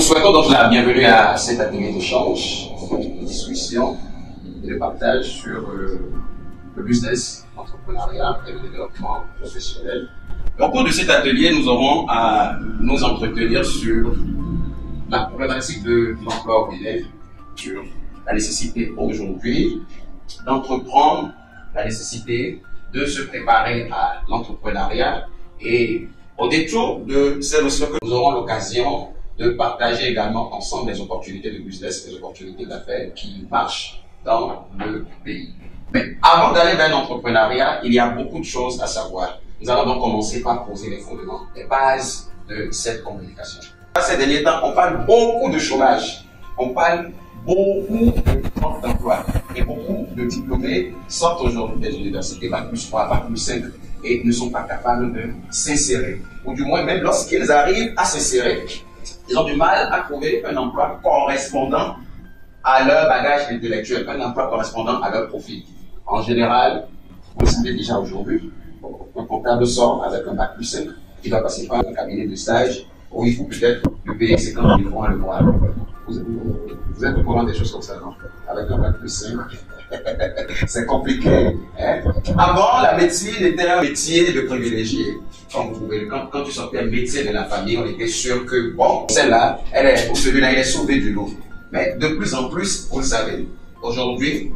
souhaitons donc la bienvenue à cet atelier d'échange, de discussion et de partage sur le business, l'entrepreneuriat et le développement professionnel. Au cours de cet atelier, nous aurons à nous entretenir sur la problématique de l'emploi ordinaire, sur la nécessité aujourd'hui d'entreprendre, la nécessité de se préparer à l'entrepreneuriat et au détour de ces notions que nous aurons l'occasion de partager également ensemble les opportunités de business, les opportunités d'affaires qui marchent dans le pays. Mais avant d'aller vers l'entrepreneuriat, il y a beaucoup de choses à savoir. Nous allons donc commencer par poser les fondements, les bases de cette communication. Ces derniers temps, on parle beaucoup de chômage, on parle beaucoup de manque d'emploi et beaucoup de diplômés sortent aujourd'hui des universités Bac+3, Bac+5 et ne sont pas capables de s'insérer. Ou du moins, même lorsqu'ils arrivent à s'insérer, ils ont du mal à trouver un emploi correspondant à leur bagage intellectuel, un emploi correspondant à leur profil. En général, vous le savez déjà aujourd'hui, un comptable sort avec un Bac+5 qui va passer par un cabinet de stage où il faut peut-être lui payer 50 000 francs le mois. Vous êtes au courant des choses comme ça, non? Avec un Bac+5, c'est compliqué. Hein? Avant, la médecine était un métier de privilégié. Quand tu sortais un métier de la famille, on était sûr que, bon, celle-là, ou celui-là, il est sauvé du lot. Mais de plus en plus, vous le savez, aujourd'hui,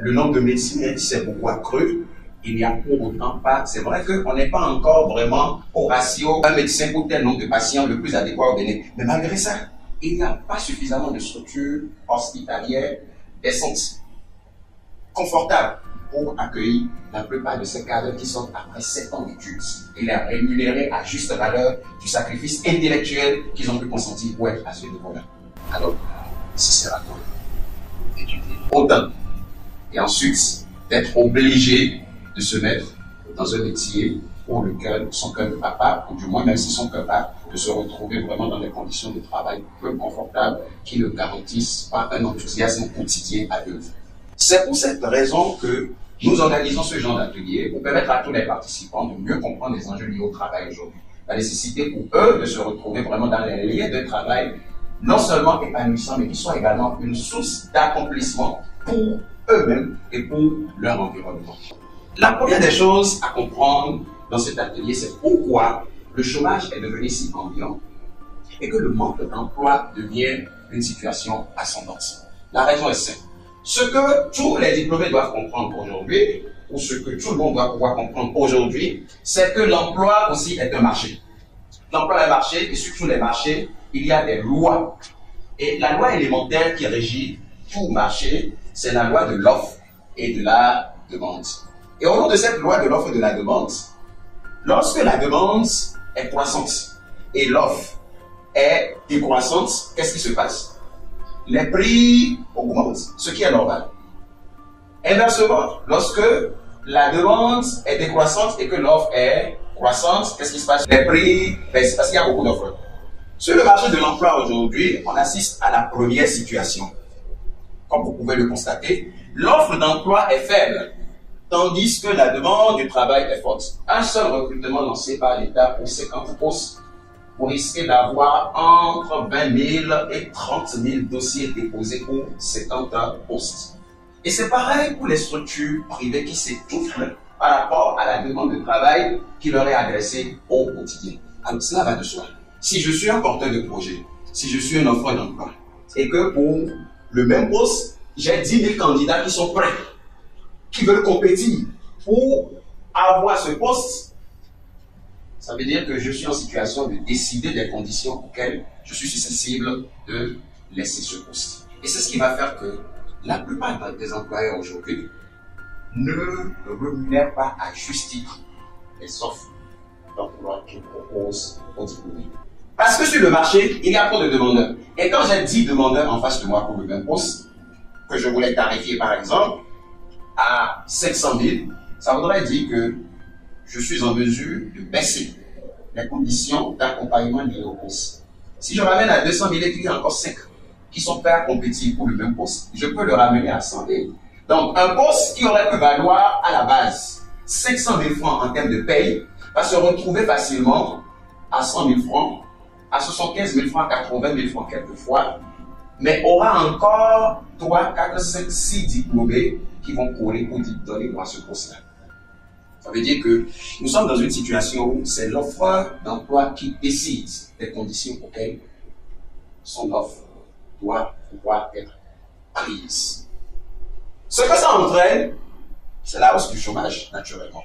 le nombre de médecins s'est beaucoup accru. Il n'y a pour autant pas, c'est vrai qu'on n'est pas encore vraiment au ratio un médecin pour tel nombre de patients le plus adéquat au donné. Mais malgré ça, il n'y a pas suffisamment de structures hospitalières décentes, confortables pour accueillir la plupart de ces cadres qui sortent après 7 ans d'études et les rémunérer à juste valeur du sacrifice intellectuel qu'ils ont pu consentir pour être à ce niveau-là. Alors, ça sert à quoi d'étudier autant et ensuite d'être obligé de se mettre dans un métier pour lequel son cœur ne bat pas, ou du moins même si son cœur bat, de se retrouver vraiment dans des conditions de travail peu confortables qui ne garantissent pas un enthousiasme quotidien à l'œuvre. C'est pour cette raison que nous organisons ce genre d'atelier pour permettre à tous les participants de mieux comprendre les enjeux liés au travail aujourd'hui. La nécessité pour eux de se retrouver vraiment dans les liens de travail non seulement épanouissants, mais qui soient également une source d'accomplissement pour eux-mêmes et pour leur environnement. La première des choses à comprendre dans cet atelier, c'est pourquoi le chômage est devenu si ambiant et que le manque d'emploi devient une situation ascendante. La raison est simple. Ce que tous les diplômés doivent comprendre aujourd'hui, ou ce que tout le monde doit pouvoir comprendre aujourd'hui, c'est que l'emploi aussi est un marché. L'emploi est un marché et sur tous les marchés, il y a des lois. Et la loi élémentaire qui régit tout marché, c'est la loi de l'offre et de la demande. Et au nom de cette loi de l'offre et de la demande, lorsque la demande est croissante et l'offre est décroissante, qu'est-ce qui se passe? Les prix augmentent, ce qui est normal. Inversement, lorsque la demande est décroissante et que l'offre est croissante, qu'est-ce qui se passe? Les prix baissent parce qu'il y a beaucoup d'offres. Sur le marché de l'emploi aujourd'hui, on assiste à la première situation. Comme vous pouvez le constater, l'offre d'emploi est faible, tandis que la demande du travail est forte. Un seul recrutement lancé par l'État pour 50 postes, vous risquez d'avoir entre 20 000 et 30 000 dossiers déposés pour 50 postes. Et c'est pareil pour les structures privées qui s'étouffent par rapport à la demande de travail qui leur est adressée au quotidien. Alors cela va de soi. Si je suis un porteur de projet, si je suis un offreur d'emploi, et que pour le même poste, j'ai 10 000 candidats qui sont prêts, qui veulent compétir pour avoir ce poste, ça veut dire que je suis en situation de décider des conditions auxquelles je suis susceptible de laisser ce poste. Et c'est ce qui va faire que la plupart des employeurs aujourd'hui ne rémunèrent pas à juste titre les offres d'emploi qu'ils proposent aux diplômés. Parce que sur le marché, il y a trop de demandeurs. Et quand j'ai 10 demandeurs en face de moi pour le même poste, que je voulais tarifier par exemple à 500 000, ça voudrait dire que je suis en mesure de baisser les conditions d'accompagnement liées au poste. Si je ramène à 200 000 et qu'il y a encore 5 qui sont prêts à compétir pour le même poste, je peux le ramener à 100 000. Donc un poste qui aurait pu valoir à la base 500 000 francs en termes de paye va se retrouver facilement à 100 000 francs à 75 000 francs, 80 000 francs quelquefois, mais aura encore 3, 4, 5, 6 diplômés qui vont courir pour donner droit à ce poste-là. Ça veut dire que nous sommes dans une situation où c'est l'offre d'emploi qui décide des conditions auxquelles son offre doit pouvoir être prise. Ce que ça entraîne, c'est la hausse du chômage, naturellement.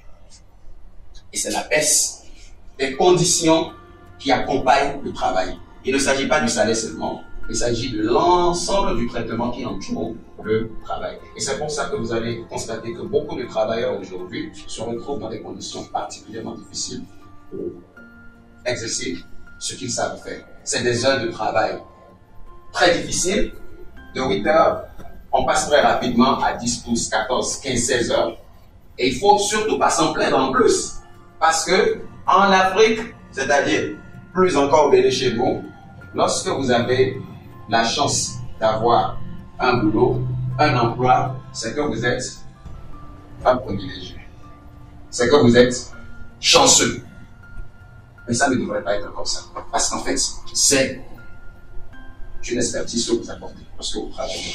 Et c'est la baisse des conditions qui accompagnent le travail. Il ne s'agit pas du salaire seulement, il s'agit de l'ensemble du traitement qui entoure le travail. Et c'est pour ça que vous allez constater que beaucoup de travailleurs aujourd'hui se retrouvent dans des conditions particulièrement difficiles pour exercer ce qu'ils savent faire. C'est des heures de travail très difficiles, de 8 heures, on passe très rapidement à 10, 12, 14, 15, 16 heures. Et il ne faut surtout pas s'en plaindre en plus. Parce que en Afrique, c'est-à-dire plus encore au chez vous, lorsque vous avez la chance d'avoir un boulot, un emploi, c'est que vous êtes un privilégié. C'est que vous êtes chanceux. Mais ça ne devrait pas être comme ça. Parce qu'en fait, c'est une expertise que vous apportez lorsque vous travaillez.